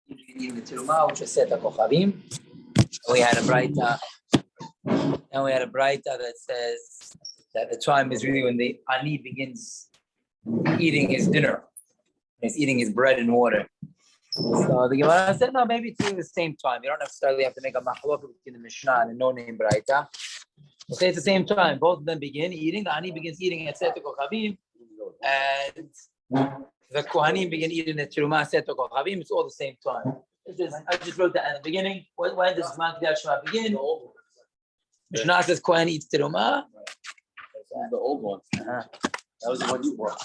eating the teruma, which is Seta Kochavim. We had a braita, that says that the time is really when the ani begins eating his dinner. He's eating his bread and water. So the Gemara said, no, maybe it's the same time. You don't necessarily have to make a machlok between the Mishnah and the no-name braita. Okay, it's the same time. Both of them begin eating. The ani begins eating at Seta Kochavim, and the Kohanim begin eating at Teruma Seta Kochavim. It's all the same time. I just wrote that at the beginning. When does Zman Kriyat Shema begin? Mishnah says Kohen eats Teruma. The old one. That was the one you brought.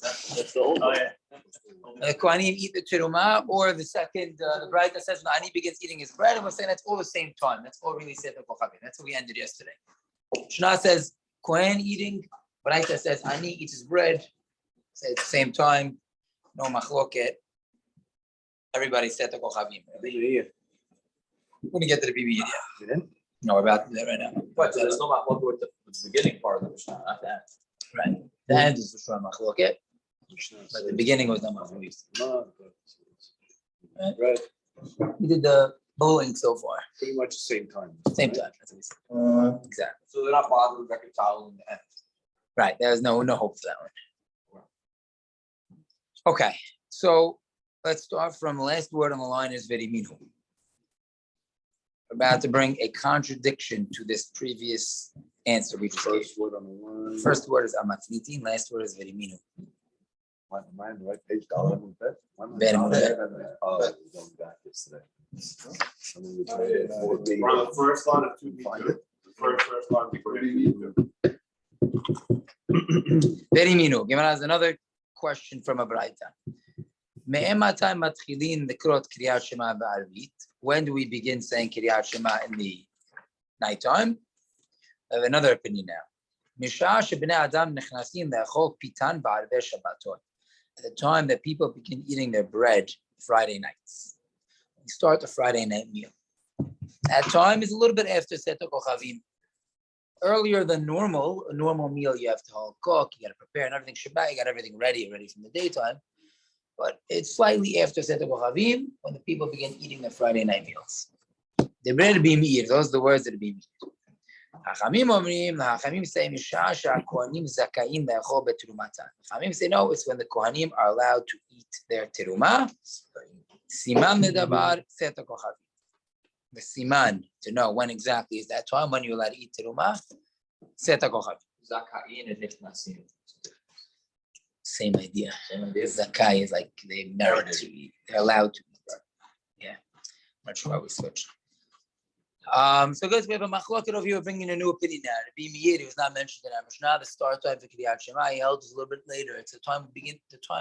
That's the old one. The Kohanim eat the Teruma, or the second, the Braita says when Ani begins eating his bread, and we're saying that's all the same time. That's all really Seta Kochavim. That's what we ended yesterday. Mishnah says Kohen eating. Braita says Ani eats his bread. Say at the same time. No machloket. Everybody said the Kochavim. We're going to get to the BB yet. You didn't? No, we're about to do that right now. But there's no machloket with the beginning part of the Mishnah, not that. Right. The end is the short machloket, but the beginning was not machloket. Right. We did the bowling so far. Pretty much the same time. Same time. That's what we said. Exactly. So they're not bothered with reconciling the end. Right. There's no hope for that one. Okay. So let's start from the last word on the line is veriminu. We're about to bring a contradiction to this previous answer we just gave. First word is amatlitin, last word is veriminu. Mine, right? Page Veriminu. We're on the first line of 2B. The first line before Veriminu. Gemara has another question from a braita. When do we begin saying Kriyat Shema in the nighttime? I have another opinion now. At the time that people begin eating their bread Friday nights. We start the Friday night meal. That time is a little bit after Seta Kochavim. Earlier than normal, a normal meal you have to all cook, you got to prepare and everything Shabbat, you got everything ready from the daytime. But it's slightly after Seta Kochavim when the people begin eating their Friday night meals. The bread be meir. Those are the words that be meir. Hachamim say Misha Kohanim Zakaim le'achol beterumatan. Hachamim say no. It's when the Kohanim are allowed to eat their teruma. Siman ledavar Seta Kochavim. The siman to know when exactly is that time when you're allowed to eat teruma. Seta Kochavim. Zakayin and Nifnasim. Same idea. Zakai is like they merit to eat. They're allowed to eat. Yeah. I'm not sure why we switched. So guys, we have a machloket over here bringing a new opinion now. Rabbi Meir, who was not mentioned in our Mishnah, the start time for Kriyat Shema, he held is a little bit later. It's the time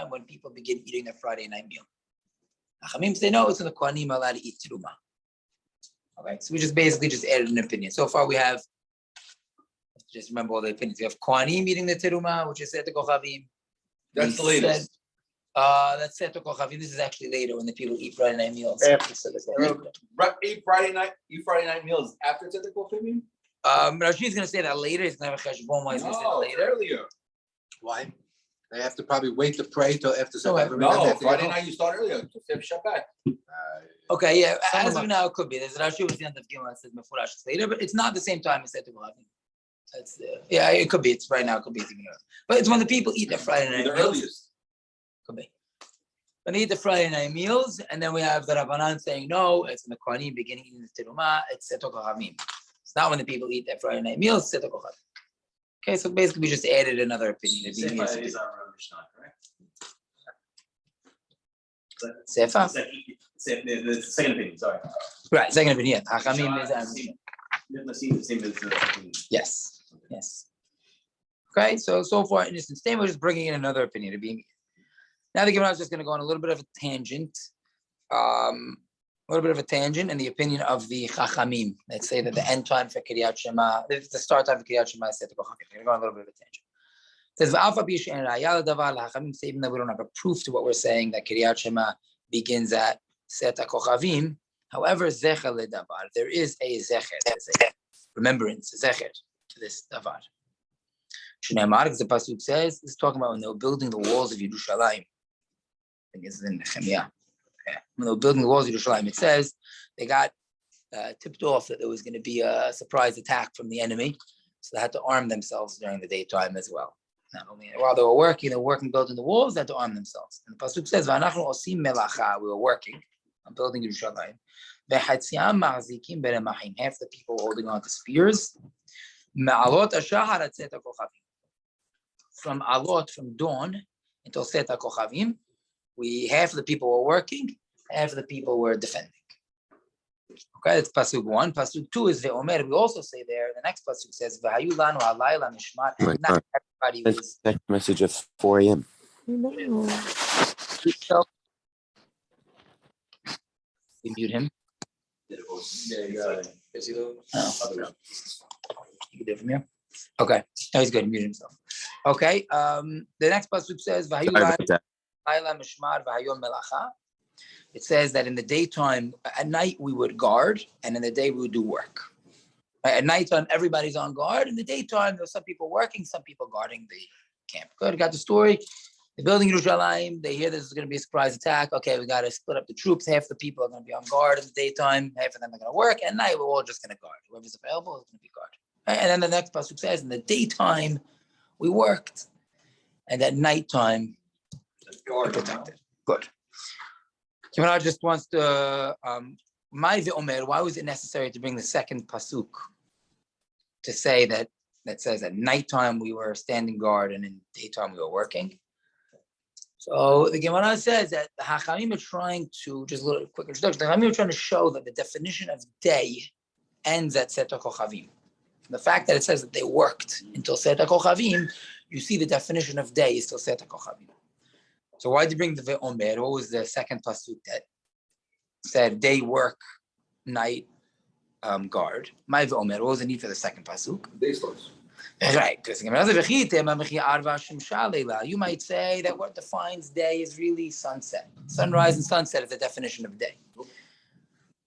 when people begin eating their Friday night meal. Hachamim say no, it's when the Kohanim are allowed to eat teruma. Okay, so we just added an opinion. So far we have, just remember all the opinions. We have Kohanim eating the teruma, which is Seta Kochavim. That's the latest. That's Seta Kochavim. This is actually later when the people eat Friday night meals. Eat Friday night meals after Seta Kochavim? Rashi's going to say that later. He's going to have a cheshbon why he's going to say that later. Earlier. Why? They have to probably wait to pray till after Shabbat. No, Friday night you start earlier to Shabbat. Okay, yeah. As of now, it could be. There's Rashi was the end of Gimel that says Mefurash later, but it's not the same time as Seta Kochavim. That's yeah, it could be. It's right now. It could be even earlier. But it's when the people eat their Friday night meals. Earliest. Could be. When they eat the Friday night meals, and then we have the Rabbanan saying no. It's when the Kohanim begin eating the teruma. It's Seta Kochavim. It's not when the people eat their Friday night meals. Seta Kochavim. Okay, so basically we just added another opinion. Is our Mishnah, correct? Sefa? The second opinion, sorry. Right, second opinion. Hachamim is our Mishnah. Yes. Yes. Okay, so far in this statement, we're just bringing in another opinion to be. Now the Gemara is just going to go on a little bit of a tangent, in the opinion of the Chachamim. Let's say that the end time for Kriyat Shema, the start time for Kriyat Shema is Seta Kochavim. We're going to go on a little bit of a tangent. It says V'alfa bish en raya l'davar. Chachamim say even though we don't have a proof to what we're saying that Kriyat Shema begins at Seta Kochavim. However, zecher ledavar, there is a zecher, remembrance, a zecher to this davar. Shneimar, as the pasuk says, is talking about when they were building the walls of Yerushalayim. think it's in Nehemiah. Yeah. When they were building the walls of Yerushalayim, it says they got tipped off that there was going to be a surprise attack from the enemy. So they had to arm themselves during the daytime as well. Not only while they were working building the walls, they had to arm themselves. And the pasuk says, "V'anachnu osim melacha." We were working on building Yerushalayim. V'chatziam machzikim beremachim. Half the people holding on to spears. Me'alot hashahar ad tzet hakochavim. From alot, from dawn until tzet hakochavim, half of the people were working, half of the people were defending. Okay, that's pasuk 1. Pasuk 2 is ve'omer. We also say there. The next pasuk says v'hayu lanu halayla mishmar. Not everybody was. Text message at 4 a.m. So, we mute him. Yeah, you got it. Is he though? No. You can do it from here. Okay, no, he's good. He muted himself. Okay. The next pasuk says v'hayu lanu halayla mishmar v'hayom melacha. It says that in the daytime, at night we would guard, and in the day we would do work. At nighttime, everybody's on guard. In the daytime, there's some people working, some people guarding the camp. Good, got the story. They're building Yerushalayim. They hear this is going to be a surprise attack. Okay, we got to split up the troops. Half the people are going to be on guard in the daytime. Half of them are going to work. At night, we're all just going to guard. Whoever's available is going to be guard. And then the next pasuk says, in the daytime, we worked, and at nighttime, we protected. Good. Kimara just wants to, my ve'omer, why was it necessary to bring the second pasuk to say that says at nighttime we were standing guard and in daytime we were working? So the Gemara says that the Hachamim are trying to, just a little quick introduction, the Hachamim are trying to show that the definition of day ends at Set HaKochavim. The fact that it says that they worked until Set HaKochavim, you see the definition of day is till Set HaKochavim. So why did you bring the ve'omer? What was the second pasuk that said day work, night guard? My ve'omer, what was the need for the second pasuk? Day starts. That's right, because you might say that what defines day is really sunset. Sunrise and sunset is the definition of day.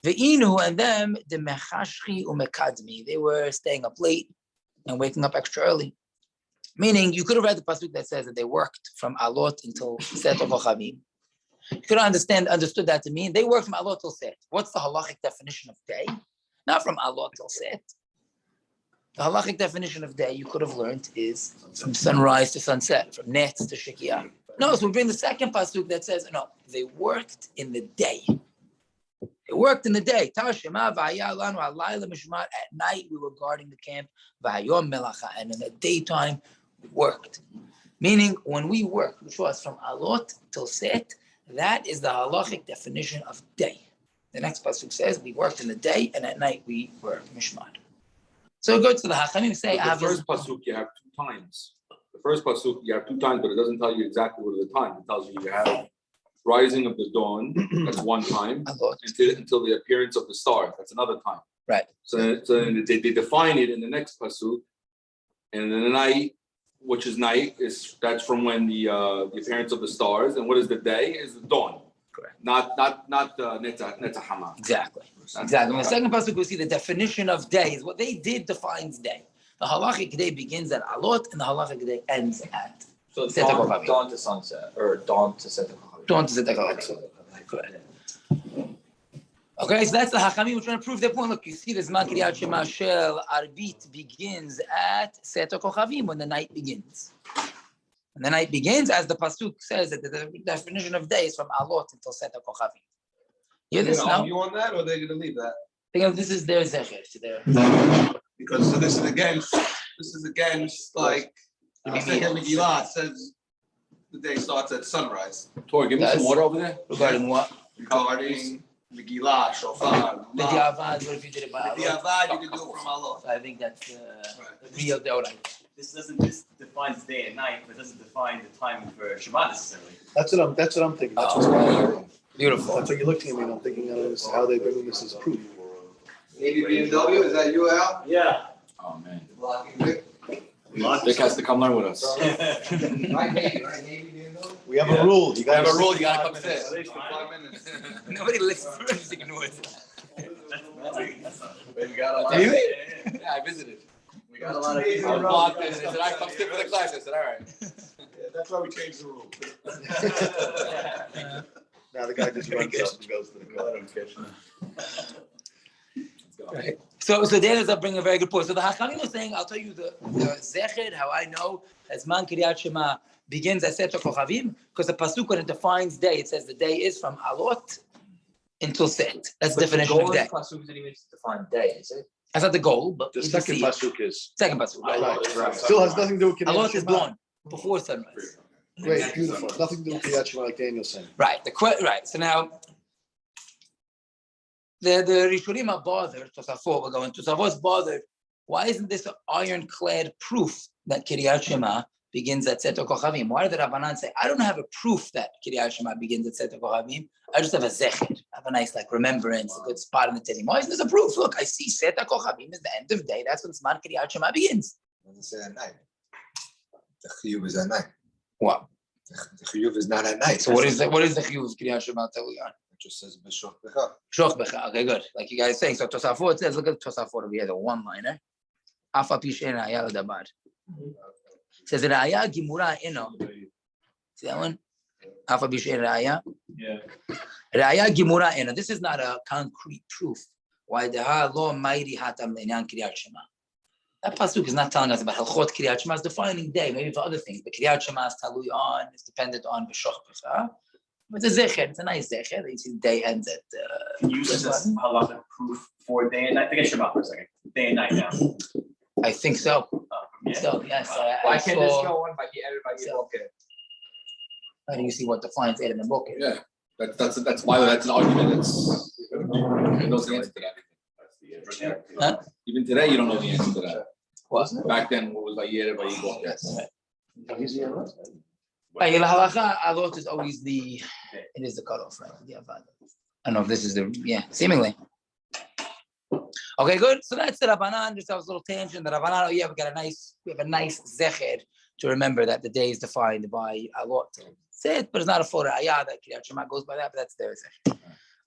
Ve'inu and them, the mechashchi umekadmi, they were staying up late and waking up extra early. Meaning, you could have read the pasuk that says that they worked from alot until set HaKochavim. You could have understood that to mean they worked from alot till set. What's the halachic definition of day? Not from alot till set. The halachic definition of day you could have learned is from sunrise to sunset, from netz to shikiyah. No, so we bring the second pasuk that says, no, they worked in the day. They worked in the day. At night we were guarding the camp. And in the daytime we worked. Meaning when we work, which was from alot till set, that is the halachic definition of day. The next pasuk says we worked in the day and at night we were mishmar. So go to the Hachamim say. The first pasuk you have 2 times. The first pasuk you have 2 times, but it doesn't tell you exactly what is the time. It tells you have rising of the dawn. That's 1 time until the appearance of the stars. That's another time. Right. So they define it in the next pasuk, and then the night, which is night, that's from when the appearance of the stars. And what is the day? Is the dawn. Correct. Not Netzahama. Exactly. Exactly. In the second pasuk, we see the definition of day is what they did defines day. The halachic day begins at alot, and the halachic day ends at. So dawn to sunset, or dawn to set HaKochavim. Dawn to set HaKochavim. Okay, so that's the Hachamim. We're trying to prove their point. Look, you see this Man Kriyat Shema Shel Arbit begins at Set HaKochavim when the night begins. And the night begins, as the pasuk says, that the definition of day is from alot until Set HaKochavim. You hear this now? You on that, or they're going to leave that? Think of this is their zecher. Because this is against like the second Megillah says the day starts at sunrise. Tori, give me some water over there. Regarding what? Regarding Megillah, Shofar, The Diavad, what if you did it by alot? Diavad, you can do it from alot. I think that's the real deodorant. This defines day and night, but doesn't define the time for Shabbat necessarily. That's what I'm thinking. That's Oh. what's going on. Beautiful. That's what you're looking at me and I'm thinking this is how they bring this as proof. Navy BMW, is that you, Al? Yeah. Oh man. Blocking Vic? Vic has to come learn with us. Right, Navy BMW? We have a rule. You gotta rule, you gotta come sit. 5 minutes. Nobody listens for us, ignores it. We got a lot. Really? Yeah, I visited. We got a lot of. I was blocked in, and they said, "I come sit for the class." I said, "All right." That's why we changed the rule. Now the guy just runs up and goes to the car. Right. So Daniel's bringing a very good point. So the Hachamim was saying, I'll tell you the Zecher, how I know as Man Kiryat Shema begins at Set Kochavim, because the Pasuk when it defines day, it says the day is from Alot until Set. That's the definition of day. Pasuk didn't even define day, is it? That's not the goal, but The you can second see it. pasuk is. Second Pasuk. Right. Still has nothing to do with Kiryat Alot is Shema. dawn, before sunrise. Great, beautiful. Nothing to do with Kiryat Shema, like Daniel's saying. Right. Right. So now, the Rishonim are bothered. Tosafot, we're going. Tosafot's bothered. Why isn't this an ironclad proof that Kiryat Shema begins at Set Kochavim? Why did the Rabbanan say, I don't have a proof that Kiryat Shema begins at Set Kochavim? I just have a zecher. I have a nice remembrance, a good spot in the Tehillim. Why isn't this a proof? Look, I see Set Kochavim is the end of day. That's when Zman Kiryat Shema begins. It doesn't say at night. The chiyuv is at night. What? The chiyuv is not at night. So what is the chiyuv of Kiryat Shema tell you on? It just says b'shoch b'cha. Shoch becha. Okay, good. Like you guys are saying. So Tosafot says, look at Tosafot over here, the one-liner. Afa pishen raya l'dabar. Says raya gimura eno. See that one? Afa pishen raya. Yeah. Raya gimura eno. This is not a concrete proof. Why deha lo ma'iri hatam le'inyan Kiryat Shema. That pasuk is not telling us about halchot Kiryat Shema. It's defining day, maybe for other things. But Kiryat Shema is talui on. It's dependent on b'shoch becha. It's a zecher. It's a nice zecher. You see, the day ends at. Can you use this halachic proof for day and night? Forget Shabbat for a second. Day and night now. I think so. Yeah. So yes, Why can't this saw- go on by everybody? So- Okay. How do you see what defines it in the book? Yeah, that's why that's an argument. It's no answer to that. Huh? Even today, you don't know the answer to that. What? Back then, what was Vayir by Yigol? Right, the halacha alot is always it is the cutoff, right? Yeah, I don't know if this is seemingly. Okay, good. So that's the Rabbanan. Just have a little tangent. The Rabbanan, we have a nice zecher to remember that the day is defined by alot. Say it, but it's not a full raya that Kiryat Shema goes by that, but that's their zecher.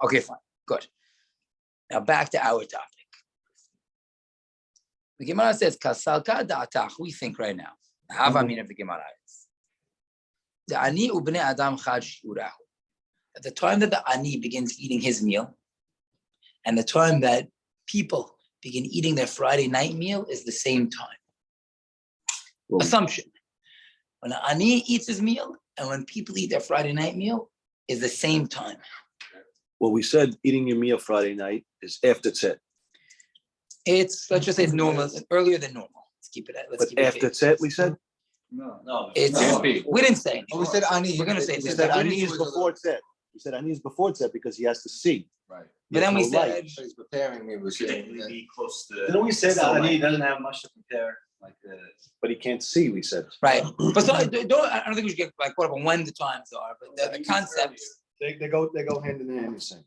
Okay, fine, good. Now back to our topic. The Gemara says, "Kasalka da'atach." We think right now. Hava mean of the Gemara is. The ani ubnei adam chad shiurahu. At the time that the ani begins eating his meal, and the time that people begin eating their Friday night meal is the same time. Assumption. When the ani eats his meal and when people eat their Friday night meal is the same time. Well, we said eating your meal Friday night is after tzet. Let's just say it's normal, it's earlier than normal. Let's keep it at. But after tzet, we said? No. It's, Can't be. we didn't say Oh, anything. we said ani. We're gonna say We it's said that. ani is before tzet. We said ani is before tzet because he has to see. Right. But then we There's no light. said, So he's preparing me. We should. Be close to. Didn't we say that sunlight. Ani doesn't have much to prepare? Like But he can't see, we said. right. But so I don't think we should get caught up on when the times are, but the concepts. They go hand in hand, you're saying.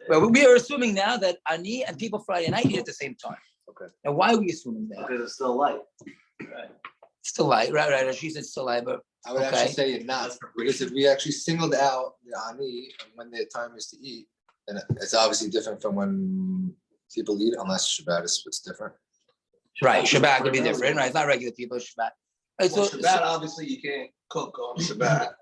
But we are assuming now that ani and people Friday night eat at the same time. Okay. And why are we assuming that? because it's still light. Right. It's still light, right. She said it's still light, but I would Okay. actually say you're not, because if we actually singled out the ani and when the time is to eat, then it's obviously different from when people eat, unless Shabbat is what's different. right, Shabbat could be different, right? It's not regular people, it's Shabbat. Right, Well, Shabbat, obviously, you can't cook on Shabbat,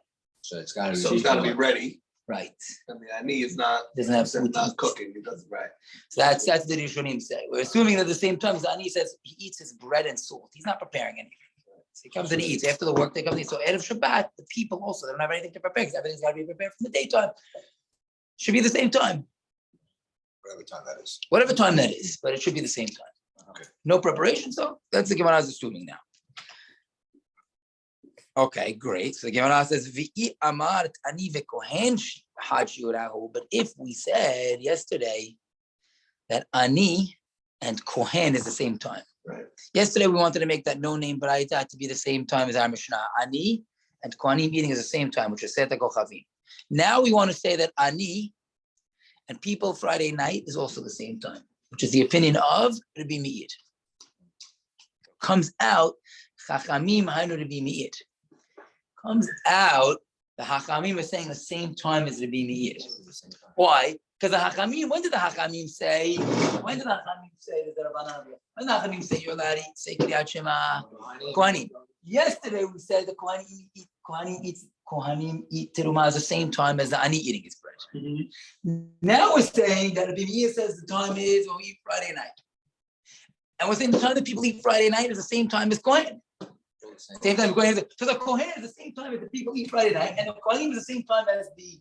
So it's gotta be. so it's gotta be ready. right. I mean, ani is not, Doesn't have it's food to not eat. cooking, it doesn't, right? So that's the Rishonim say. We're assuming that at the same time as ani says he eats his bread and salt. He's not preparing anything. So he comes and he eats. After the work, they come and eat. So out of Shabbat, the people also they don't have anything to prepare because everything's got to be prepared from the daytime. Should be the same time, Whatever time that is. whatever time that is, but it should be the same time. Okay. No preparation, so that's the Gemara is assuming now. Okay, great. So the Gemara says, "V'i amart ani vekohen had shiurahu." But if we said yesterday that ani and kohen is the same time. Right. Yesterday we wanted to make that no-name baraita to be the same time as our Mishnah. Ani and kohanim eating is the same time, which is seta kochavim. Now we want to say that ani and people Friday night is also the same time, which is the opinion of Rabbi Meir. Comes out, Chachamim hainu Rabbi Meir. Comes out, the Chachamim are saying the same time as Rabbi Meir. Why? Because the Hachamim, when did the Hachamim say? When did the Hachamim say that the Rabbanan? When did the Hachamim say you're allowed to say Kriyat Shema? Kohanim. Yesterday we said the Kohanim eat terumah at the same time as the ani eating his bread. Now we're saying that Rabbi Meir says the time is when we eat Friday night, and we're saying the time that people eat Friday night is the same time as Kohen. Same time Kohen. So the Kohen is the same time as the people eat Friday night, and the Kohanim is the same time as the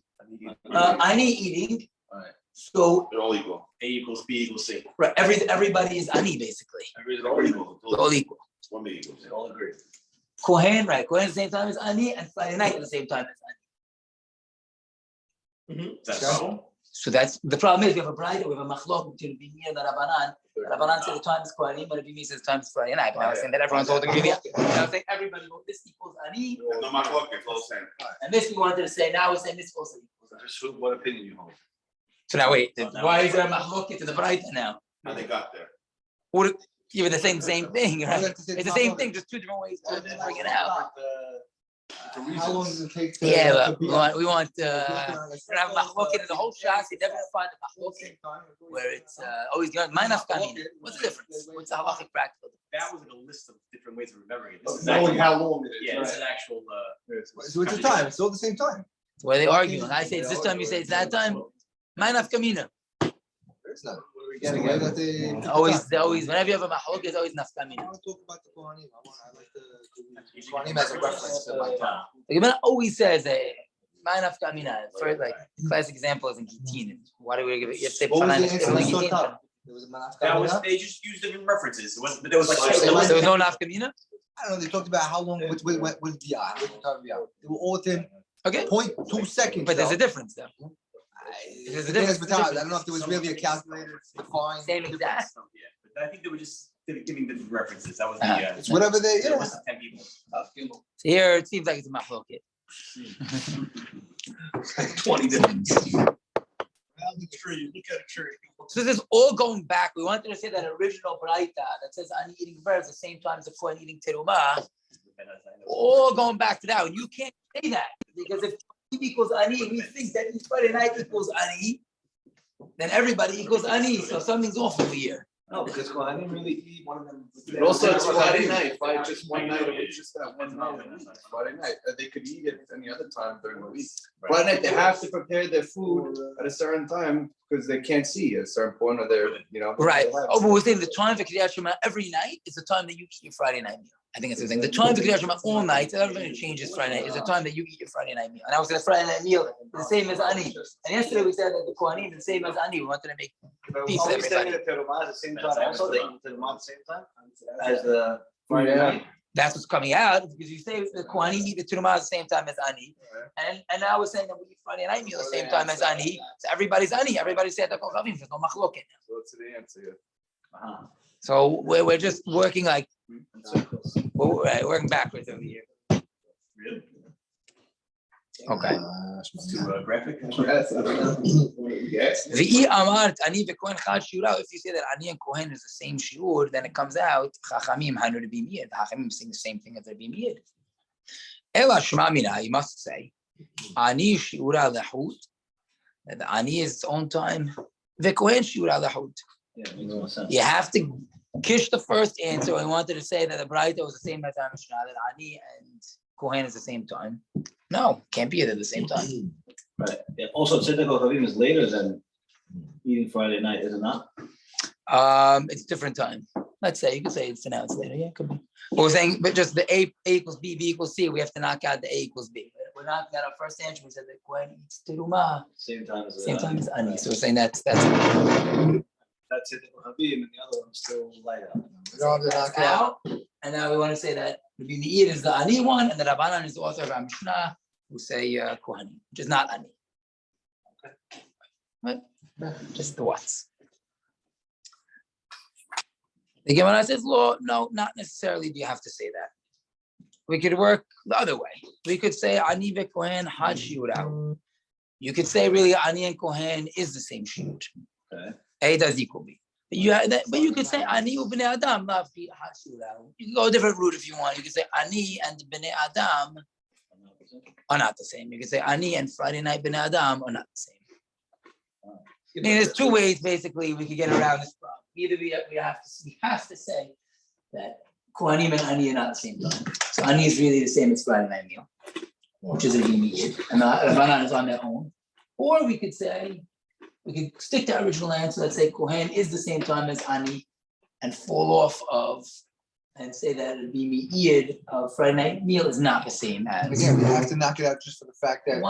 ani eating. Right. So They're all equal. A equals B equals C. right, everybody is ani basically. They're all equal. They're all equal. One big equals. They all agree. Kohen, right? Kohen at the same time as ani, and Friday night at the same time as ani. Is that so? So that's the problem. Is we have a bride, we have a machlok between Rabbi Meir and the Rabbanan. The Rabbanan said the time is Kohanim, but Rabbi Meir says the time is Friday night. But I was saying that everyone's holding Rabbi Meir. I was saying everybody wrote this equals ani, No machlok, it's all the same. and this we wanted to say. Now we're saying this also equals ani. Just what opinion you hold? So now wait, why is there a machlok to the bride now? How they got there? What? Even the same thing, right? It's the same thing, just two different ways to bring it out. How long does it take? Yeah, but we want to have machloket in the whole shas. You never find a machloket where it's always minus kamin. What's the difference? What's the halachic practical? That was like a list of different ways of remembering it. This is Knowing actually, how long it is. yeah, this is actual. So it's the time. It's all the same time. Where they argue. I say it's this time, you say it's that time. Minus kamina. It's not. It's the way that they Always, whenever you have a machloket, it's always I nafkamina. want to talk about the Kohanim. I like the Kohanim as a reference to my time. The Gemara always says minus kamina. First, like classic example is in Gitin. Why do we give it? You have to say What was the answer? Gitin. There was a That was manaf. they just used different references. It was, but there was like There was no nafkamina. I don't know. They talked about how long with beyond. They were all within Okay, 0.2 seconds. but there's a difference though. There's a difference. I don't know if there was really a calculator to define. Same exact. Yeah, but I think they were just giving different references. That was the. It's whatever they. It was 10 people. So here it seems like it's a machloket. 20 different. The tree, look at a tree. So this is all going back. We wanted to say that original braita that says ani eating bread at the same time as the Kohen eating terumah. All going back to that. And you can't say that because if equals ani, we think that each Friday night equals ani, then everybody equals ani. So something's off over here. No, because I didn't really eat one of them. But also it's Friday night, Friday, just one night, it's just that one night, Friday night, they could eat it any other time during the week. Friday night, they have to prepare their food at a certain time because they can't see at a certain point of their, Right. Oh, but we're saying the time for Kriyat Shema every night is the time that you eat your Friday night meal. I think that's the thing. The time for Kriyat Shema all night, everybody changes Friday night, is the time that you eat your Friday night meal. And I was saying the Friday night meal is the same as ani. And yesterday we said that the Kohanim is the same as ani. We wanted to make peace for everybody. At the same time. Also, they eat Terumah at the same time as the Friday night. That's what's coming out because you say the Kohanim eat the Terumah at the same time as ani. And now we're saying that we eat Friday night meal at the same time as ani. So everybody's ani. Everybody said that Kochavim. There's no machloket. So what's the answer? So we're just working like we're working backwards over here. Really? Okay. Too graphic. Yes. V'i amart ani v'kohen chad shiura. If you say that ani and kohen is the same shiur, then it comes out chachamim hanu Rabbi Meir. The chachamim saying the same thing as Rabbi Meir. Ela shma mina. You must say ani shiura lehut. That the ani is its own time. V'kohen shiura lehut. Yeah, it makes more sense. You have to kish the first answer. I wanted to say that the Braita was the same as Mishnah, that ani and kohen is the same time. No, can't be at the same time. Right. Yeah. Also, Tzedek Kochavim is later than eating Friday night, is it not? It's different time. Let's say you could say it's announced later. Yeah, it could be. But we're saying, but just the A equals B, B equals C. We have to knock out the A equals B. We're knocking out our first answer. We said that kohen eats terumah Same time as same time as ani. So we're saying that's That's Tzedek Kochavim, and the other one's still light out. that's out. And now we want to say that Rabbi Meir is the ani one, and the Rabbanan is the author of our Mishnah, who say kohanim, which is not ani. Okay. But just the what's. The Gemara says, "Law, no, not necessarily. Do you have to say that? We could work the other way. We could say ani ve'kohen had shiurah. You could say really ani and kohen is the same shiur. Okay. A does equal B. But you could say ani u'bnei adam lav fi had shiurah. You can go a different route if you want. You could say ani and bnei adam are not the same. You could say ani and Friday night bnei adam are not the same. I mean, there's two ways basically we could get around this problem. Either we have to say that Kohanim and Ani are not the same time. So Ani is really the same as Friday night meal, which is a immediate, and Rabbanan is on their own. Or we could say, we could stick to our original answer. Let's say Kohen is the same time as Ani, and fall off of, and say that it'd be Me'iyad of Friday night meal is not the same as. Again, we have to knock it out just for the fact that.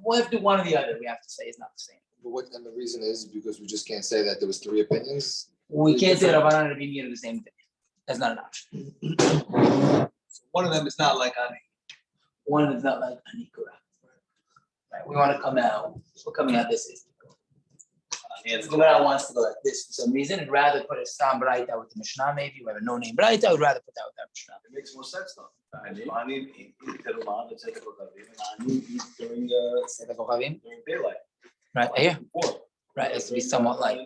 We'll have to do one or the other. We have to say is not the same. And the reason is because we just can't say that there was three opinions. We can't say Rabbanan and Me'iyad are the same thing. That's not an option. One of them is not like Ani. One is not like Ani, correct. Right, we want to come out. We're coming out this is. If Gemara wants to go like this for some reason, I'd rather put a Stam Braita with the Mishnah. Maybe we have a no-name Braita. I would rather put that with that Mishnah. It makes more sense though. Ani eat Terumah, the Tzedek Kochavim, and Ani eat during daylight. Right here. Before. Right, it has to be somewhat light.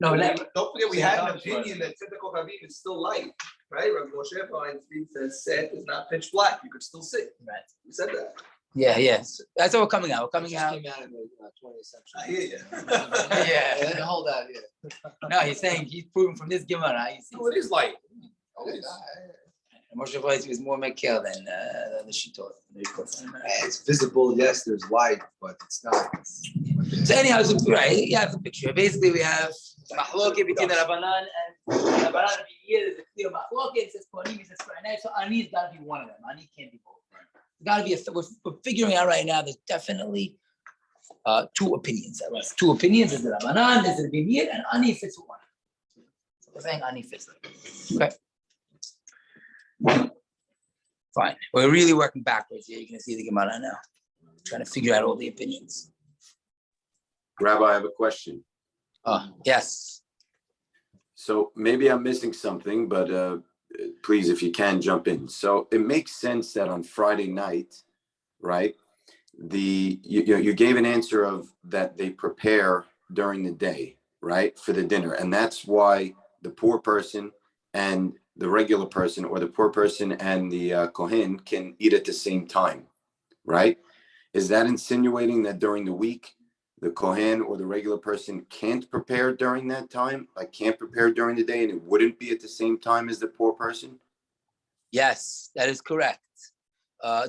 No, Don't forget, we had an opinion that Tzedek Kochavim is still light, right? Rabbi Moshe Feinstein says set is not pitch black, you could still see. Right. We said that. Yeah, yes. That's what we're coming out. We're coming out. Came out in the 20th century. I hear you. Yeah. Hold on, yeah. No, he's saying he's proven from this Gemara. No, it is light. Moshe Feinstein was more Mekil than the Shittot. It's visible, yes, there's light, but it's not. So anyhow, so, right, you have the picture. Basically, we have Mahloket between the Rabbanan and Rabbanan and Me'iyad is a clear Mahloket. It says Kohanim, it says Friday night. So Ani's got to be one of them. Ani can't be both. It's got to be we're figuring out right now. There's definitely two opinions. At least two opinions. Is it Rabbanan? Is it Me'iyad? And Ani fits with one. So we're saying Ani fits. Okay. Fine. We're really working backwards here. You can see the Gemara now. Trying to figure out all the opinions. Rabbi, I have a question. Yes. So maybe I'm missing something, but please, if you can, jump in. So it makes sense that on Friday night, right, you gave an answer of that they prepare during the day, right, for the dinner. And that's why the poor person and the regular person, or the poor person and the Kohen, can eat at the same time, right? Is that insinuating that during the week, the Kohen or the regular person can't prepare during that time, like can't prepare during the day, and it wouldn't be at the same time as the poor person? Yes, that is correct.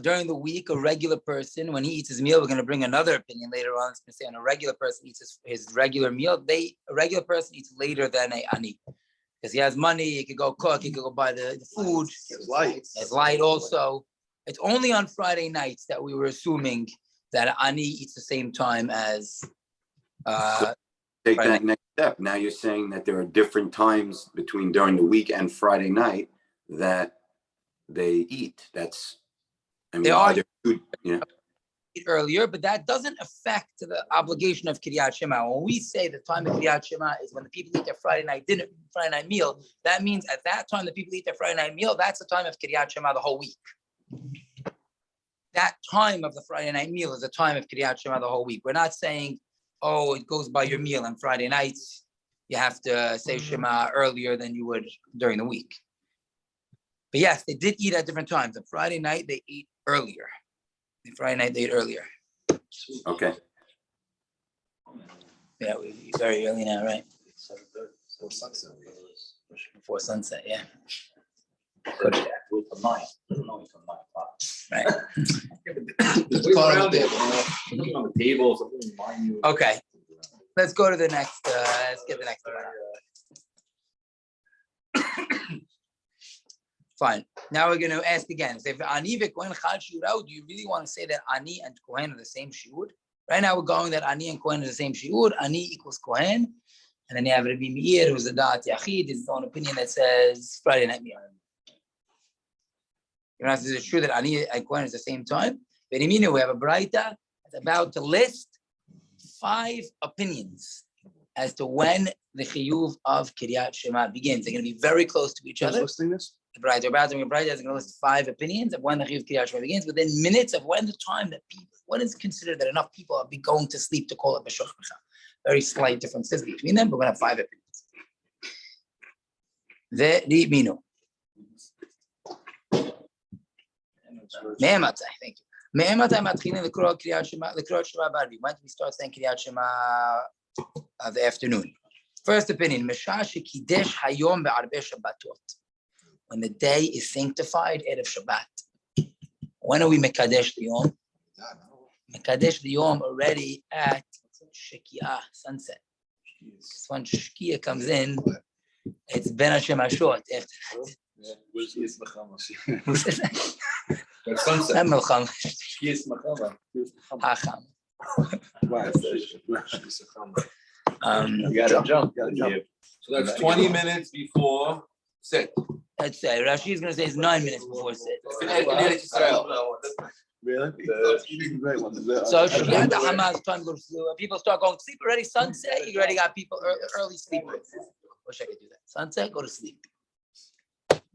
During the week, a regular person, when he eats his meal, we're going to bring another opinion later on. It's going to say when a regular person eats his regular meal, a regular person eats later than a ani. Because he has money, he could go cook, he could go buy the food. It's light also. It's only on Friday nights that we were assuming that Ani eats the same time as Take Friday that next step. Now you're saying that there are different times between during the week and Friday night that they eat. That's, I mean, They are food, yeah. earlier, but that doesn't affect the obligation of Kiryat Shema. When we say the time of Kiryat Shema is when the people eat their Friday night dinner, Friday night meal, that means at that time the people eat their Friday night meal, that's the time of Kiryat Shema the whole week. That time of the Friday night meal is the time of Kiryat Shema the whole week. We're not saying, oh, it goes by your meal on Friday nights. You have to say Shema earlier than you would during the week. But yes, they did eat at different times. On Friday night, they ate earlier. Friday night, they ate earlier. Okay. Yeah, we eat very early now, right? Before sunset. Before sunset, yeah. Wait till 9. No, it's 9 o'clock. Right. Just the call on the table. Something on the table, something remind you. Okay. Let's go to the next, let's get the next one. Fine. Now we're going to ask again. So if Ani ve'Kohen chad shiurah, do you really want to say that Ani and Kohen are the same shiur? Right now we're going that Ani and Kohen are the same shiur. Ani equals Kohen. And then you have Rabbi Meir, who's a Da'at Yachid, his own opinion that says Friday night meal. You know, is it true that Ani and Kohen is the same time? But we have a Braita that's about to list 5 opinions as to when the chiyuv of Kiryat Shema begins. They're going to be very close to each other. Listing this? The Braita is going to list 5 opinions of when the chiyuv Kiryat Shema begins, within minutes of when the time that people, when it's considered that enough people are going to sleep to call it B'Shoch B'Cha. Very slight differences between them, but we're going to have 5 opinions. Ve'riminu. Me'ematzai, thank you. מאימתי מתחילים לקרוא קריאת שמע בערבית? When do we start saying קריאת שמע of the afternoon? First opinion, משעה שקידש היום בערבי שבתות. When the day is sanctified ערב שבת. When are we מקדש ליום? מקדש ליום already at שקיעה, sunset. So when שקיעה comes in, it's בין השמשות after that. Sunset. מלחמה. החם. You gotta jump. So that's 20 minutes before sit. Let's say Rashi is going to say it's 9 minutes before sit. Really? So Shkia the Hamas time to go to sleep. People start going to sleep already. Sunset, you already got people early sleepers. Wish I could do that. Sunset, go to sleep.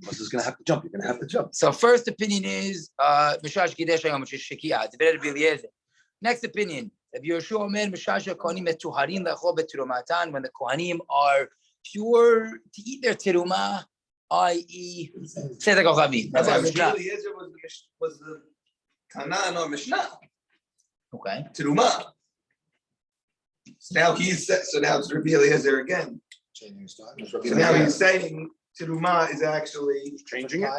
What's just gonna have to jump? You're gonna have to jump. So first opinion is Mishash Kidesh Hayom, which is Shekiah. It's better to be Eliezer. Next opinion, Rabbi Yehoshua Omer Mishash Kohanim Metuharin Lechol Betirumatan, when the Kohanim are pure to eat their tirumah, i.e. Tzedek Ochavim. That's our Mishnah. Eliezer was the Tanan or Mishnah. Okay. Terumah. So now it's Rabbi Eliezer again. So now he's saying Terumah is actually changing it.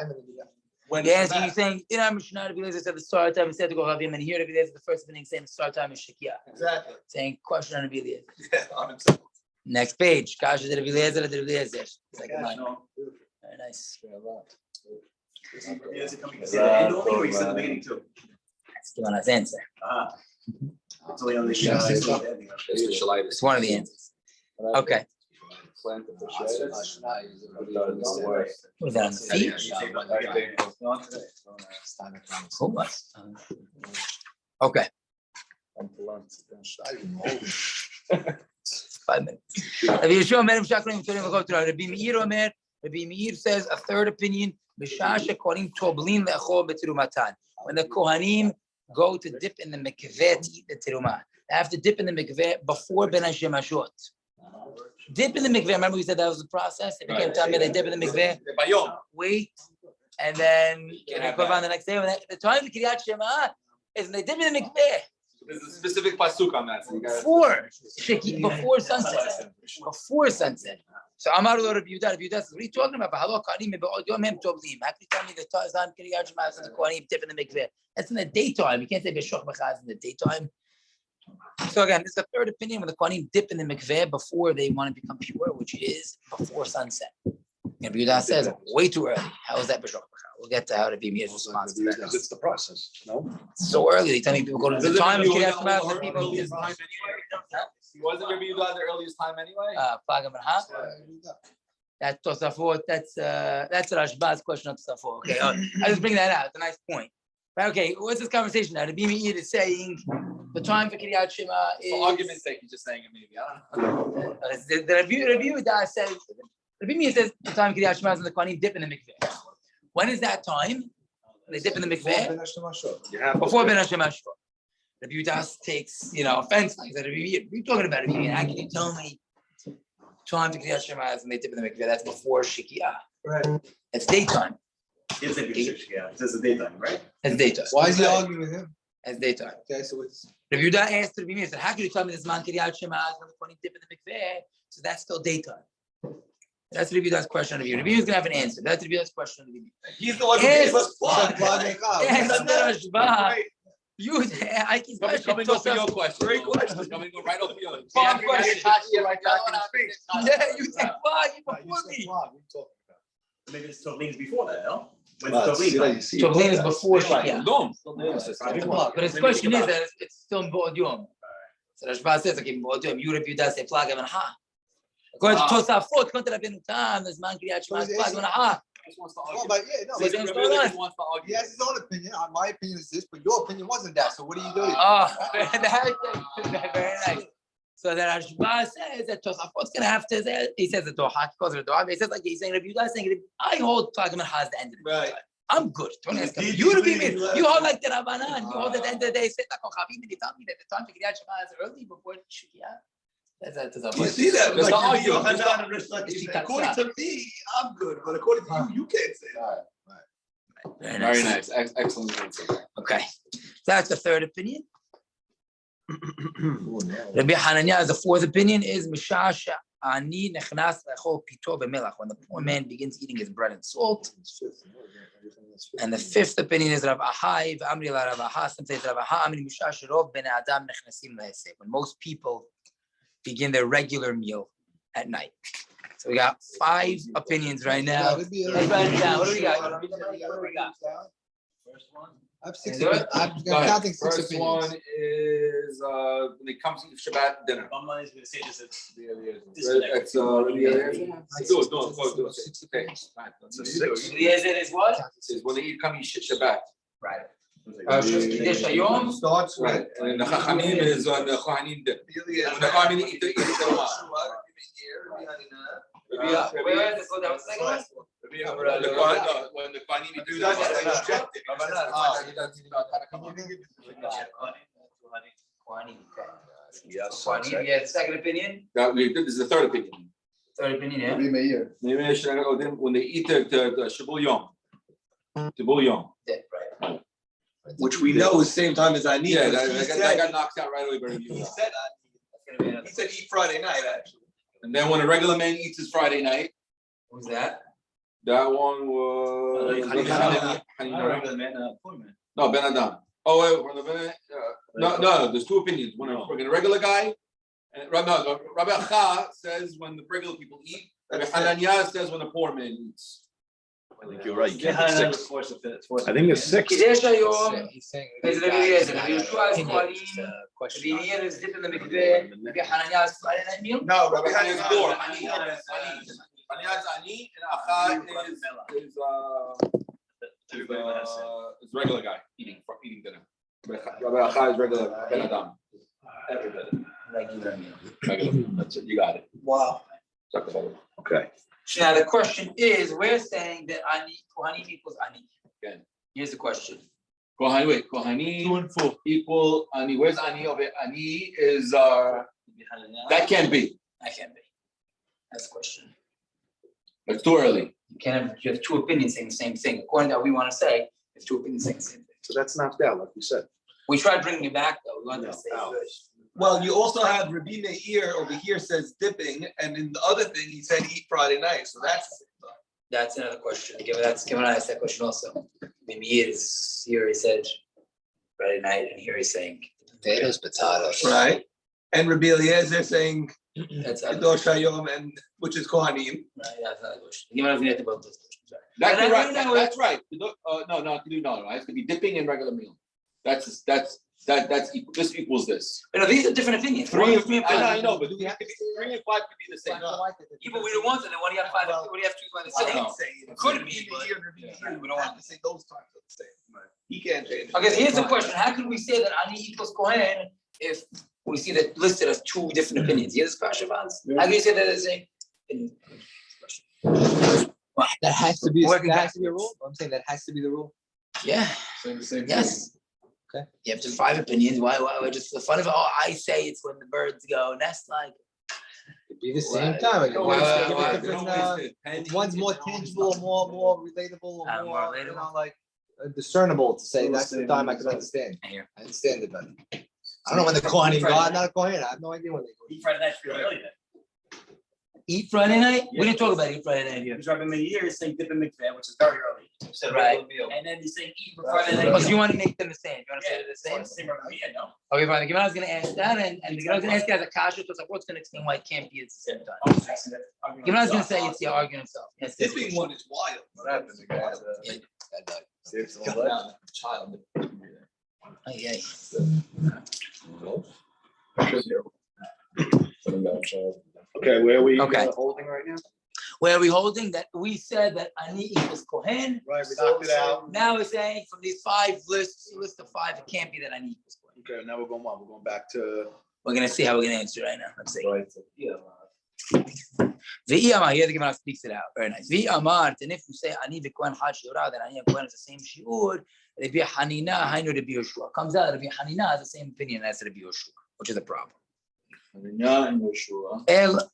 When the answer you're saying, Mishnah Rabbi Eliezer said the start time is Tzedek Ochavim, and here Rabbi Eliezer the first thing saying the start time is Shekiah. Exactly. Saying question on Rabbi Eliezer. Yeah, on himself. Next page. Kasha Rabbi Eliezer, Rabbi Eliezer. Second line. Very nice. That's the one I answer. It's one of the answers. Okay. What was that on the feet? Who was? Okay. 5 minutes. Rabbi Meir says a third opinion. When the Kohanim go to dip in the mikveh to eat the terumah, they have to dip in the mikveh before Ben HaShemashot. Dip in the mikveh. Remember we said that was the process. They became time they dip in the mikveh. Wait, and then put on the next day. The time of Kiryat Shema is they dip in the mikveh. There's a specific pasuk on that. Before sunset. Before sunset. So Amar lo Rabbi Yehuda. Rabbi Yehuda says, what are you talking about? How can you tell me the time Kiryat Shema is the Kohanim dip in the mikveh? That's in the daytime. You can't say B'shoch B'chaz in the daytime. So again, this is the third opinion when the Kohanim dip in the mikveh before they want to become pure, which is before sunset. Rabbi Yehuda says way too early. How is that B'shoch B'chaz? We'll get to how Rabbi Meir's response to that. It's the process, no? It's so early. They tell me people go to the time of Kiryat Shema. Wasn't Rabbi Yehuda the earliest time anyway? Pagam and Ha. That's Tosafot. That's Rashba's question of Tosafot. Okay, I just bring that out. It's a nice point. But okay, what's this conversation now? Rabbi Meir is saying the time for Kiryat Shema is. For argument's sake, he's just saying it maybe. I don't know. The Rabbi Yehuda says. Rabbi Meir says the time of Kiryat Shema is when the Kohanim dip in the mikveh. When is that time? They dip in the mikveh before Ben HaShemashot. Rabbi Yehuda takes, offense. Like that. What are you talking about? Rabbi Meir? How can you tell me time for Kiryat Shema is when they dip in the mikveh? That's before Shekiah. Right. It's daytime. It's the daytime, right? It's daytime. Why is he arguing with him? It's daytime. Okay, so it's. Rabbi Yehuda asked Rabbi Meir, said, how can you tell me this man Kiryat Shema is when the Kohanim dip in the mikveh? So that's still daytime. That's Rabbi Yehuda's question of you. Rabbi Yehuda's gonna have an answer. That's Rabbi Yehuda's question of you. He's the one who gave us plug. I keep Coming up for your question. Great question. Coming right up for yours. Plug question. Yeah, you take plug before me. Maybe it's Tovlin's before that, no? Tovlin is before Shekiah. But his question is that it's still in Bo'od Yom. So Rashba says, okay, Bo'od Yom, you Rabbi Yehuda say plug and ha. According to Tosafot, according to Rabbeinu Tam, this man Kiryat Shema is plug and ha. He has his own opinion. My opinion is this, but your opinion wasn't that. So what are you doing? Very nice. So that Rashba says that Tosafot's gonna have to say. He says the Doha. He calls it a Doha. He says like he's saying Rabbi Yehuda saying I hold plug and ha at the end of the day. I'm good. Don't ask me. You hold like the Rabbanan. You hold at the end of the day. Sit like Kochavim, and you tell me that the time for Kiryat Shema is early before Shekiah. You see that? According to me, I'm good, but according to you, you can't say that. Very Very nice. nice. Excellent answer. Okay, that's the third opinion. Rabbi Hananiah, the fourth opinion is Mishasha Ani Nechnas Lechol Pito B'Melach, when the poor man begins eating his bread and salt. And the fifth opinion is Rav Ahai, V'amri la Rav Ahai, some say Rav Ahai, Amri Mishash Rov Ben Adam Nechnasim Le'eseh, when most people begin their regular meal at night. So we got 5 opinions right now. Let's write it down. What do we got? What do we got? First one. I have 6 Can you do it? I'm Go ahead. counting 6 First opinions. one is when it comes to Shabbat dinner. Someone is gonna say this is. It's do it. Okay. That's a 6. Eliezer is what? Is when they come eat Shabbat. Right. Kiddush Hayom. Starts with. Right. And the Chachamim is on the Kohanim dinner. When the Kohanim eat the Terumah. Where is it? Go down. Second one? When the Kohanim eat the Yeah, second opinion. This is the third opinion. Third opinion, yeah. Rabbi Meir. When they eat the Shabul Yom. Shabul Yom. Yeah, right. Which we know is same time as I need. Yeah, that got knocked out right away. Very He good. said he said eat Friday night, actually. And then when a regular man eats his Friday night, Who's that? that one was Poor man. no Ben Adam. Oh wait, when the no. There's 2 opinions. When a regular guy, and Rabbi Acha says when the regular people eat. Rabbi Hananiah says when the poor man eats. I think you're right. You Yeah, can't I pick 6. think I think it's 6. Kiddush Hayom. He's saying. Is Rabbi Eliezer. Rabbi Yeshua is Kohanim. Rabbi Meir is dipping the mikveh. Rabbi Hananiah is Friday night meal. No, Rabbi Rabbi Hananiah is poor. Hananiah. Hananiah is ani, and Acha is regular guy eating dinner. Rabbi Acha is regular Ben Adam. everybody. Regular meal. Regular. That's it. You got it. Wow. Talk about it. Okay. Now the question is, we're saying that ani Kohanim equals ani. Again. Here's the question. Kohanim 2 and 4 equal ani. Where's ani of it? Ani is that can't be. That can't be. That's the question. It's too early. You have 2 opinions saying the same thing. According to what we want to say, if 2 opinions saying the same thing. So that's knocked out, like we said. We tried bringing it back though. We wanted to say No. good. Well, you also have Rabbi Meir over here says dipping, and in the other thing, he said eat Friday night, so that's. That's another question. Give and I asked that question also. Maybe he is here. He said Friday night, and here he's saying Potatoes. Right, and Rabbi Eliezer saying that's other Kiddush Hayom, and which is Kohanim. right. That's another question. Give me about those questions. That's And right. I- That's right. No. It has to be dipping in regular meal. That's this equals this. No, these are different opinions. 3 and 3 and I know, but 3 and 5 could be the same. Yeah, but we don't want to. Then what do you have 5? What do you have 2 by the I same? know. It Could be, but- we don't have to say those times are the same. He can't change. Okay, so here's the question: how can we say that ani equals Kohen if we see that listed as 2 different opinions? Here's the question, Vance. How can you say that as a? That has to be. Working That has to be a rule. I'm saying that has to be the rule. Yeah. Saying the same thing. Yes. Okay. You have 5 opinions. Why just the fun of it? Oh, I say it's when the birds go nest like. It'd be the same time. Like, Why- give why- it different, one's more tangible, more relatable, or More more, relatable. like discernible to say. Well, That's the same time I as can that. understand. I hear. I understand it better. I don't know when the Kohanim go. I'm not a Kohen. I have no idea when they go. Eat Friday night for early then. Eat Friday night? We Yeah. didn't talk about eat Friday night here. Because Rabbi Meir is saying dip in mikveh, which is very early. Said Right. regular meal. And then he's saying eat for Friday night. Oh, so you want to make them the same? You want to say they're the same? Same Rabbi Meir, no? Okay, fine. The Gemara is going to ask that, and the Gemara is going to ask you as a kasha. So it's like, what's going to explain why it can't be at the same time? Oh, so that's arguing Gemara is going to himself. say it's the argument itself. Yes, this Dipping question. one is wild. What happens? The guy has a child. Ay, ay. Okay, where are we Okay. holding right now? Where are we holding that? We said that ani equals Kohen. Right, we knocked it out. Now we're saying from these 5 lists, list of 5, it can't be that ani equals Kohen. Okay, now we're going on. We're going back to. We're going to see how we're going to answer right now. Let's see. Right. V'iyamar, here the Gemara speaks it out. Very nice. V'iyamar, and if you say ani v'kohen had shiura, then ani and kohen is the same shiur. Rabbi Hanina, hainu Rabbi Yoshua. Comes out Rabbi Hanina has the same opinion as Rabbi Yoshua, which is a problem. Hananiah and Yeshua. El,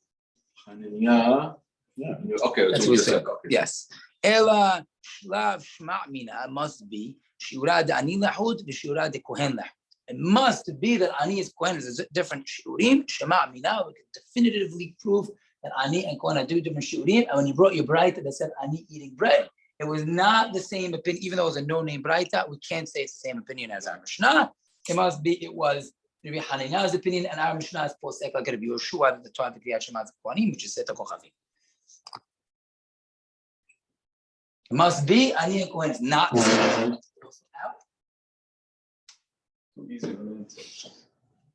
Hananiah. Yeah. Okay. that's so what we just said. said, okay. Yes. Ela Shlav Shma' Mina must be Shiura de Ani Lahud, Shiura de Kohen Lahud. It must be that Ani is Kohen is a different Shiurim. Shema' Mina, we can definitively prove that Ani and Kohen are two different Shiurim. And when you brought your Braita that said Ani eating bread, it was not the same opinion, even though it was a no-name Braita, we can't say it's the same opinion as our Mishnah. It must be, it was Rabbi Hanina's opinion, and our Mishnah is posek like Rabbi Yoshua at the time of Kriyat Shema Kohanim, which is Seta Kochavim. It must be Ani and Kohen is not the same.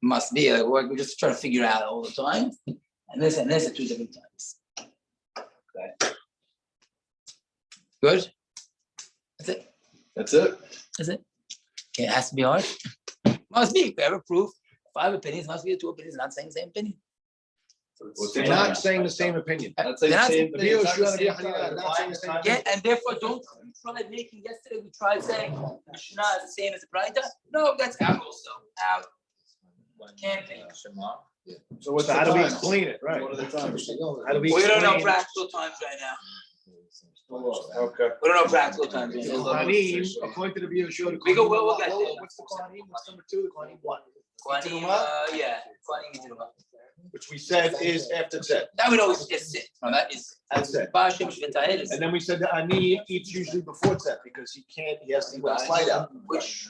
Must be, like, we're just trying to figure out all the time. And this are two different times. Okay. Good? That's it? That's it? That's it? Okay, it has to be hard. Must be. If we have a proof, 5 opinions, must be 2 opinions, not saying the same opinion. They're not saying the same opinion. Not saying the same opinion. Yeah, and therefore don't try making yesterday. We tried saying Mishnah is the same as the Braita. No, that's out also. Out. Can't be. So what's how do we explain it? Right. What are the times? How do we don't know practical times right now. Okay. We don't know practical times right now. Kohanim, according to the Yoshua, We go. We'll get there. what's the Kohanim? What's number 2? The Kohanim what? Kohanim, yeah. Kohanim Yitzhak. Which we said is after Tzed. That would always just sit. No, that is. That's it. Bashem Shvetahed. And then we said that Ani eats usually before Tzed because he has to eat with a slide out.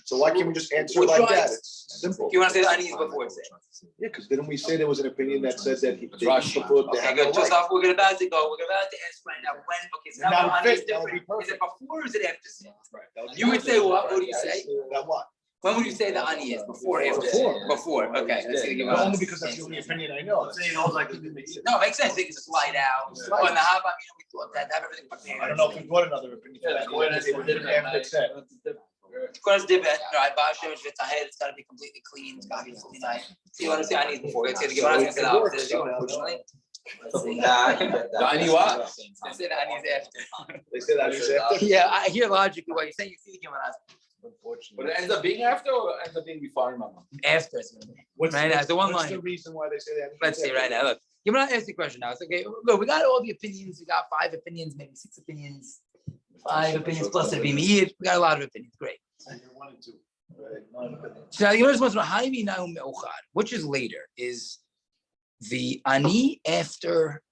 So why can't we just answer it like that? It's simple. You want to say that Ani is before Tzed? Yeah, because didn't we say there was an opinion that said that he Okay, good. Just off, we're about to go. We're about to ask right now when. Okay, so now Ani is different. Is it before or is it after Tzed? You would say what? What do you say? That what? When would you say the Ani is? Before or after? Before. Okay. Only because that's the only opinion I know. No, it makes sense. It's a slide out. Oh, and the Haba, we thought that have everything prepared. I don't know if we brought another opinion. Of course, different. Right, Bashem Shvetahed. It's got to be completely clean. It's got to be completely nice. So you want to say Ani is before? It's going to give us the opposite. Unfortunately. The Ani what? They say the Ani is after. They say that is after? Yeah, I hear logically what you're saying. You see the Gemara. But it ends up being after or ends up being before? After. What's right now, the one what's line. the reason why they say that? Let's see right now. Look, Gemara asked the question now. It's okay. Look, we got all the opinions. We got 5 opinions, maybe 6 opinions. 5 opinions plus the Meir. We got a lot of opinions. Great. So now the Gemara wants to know which is later? Is the Ani after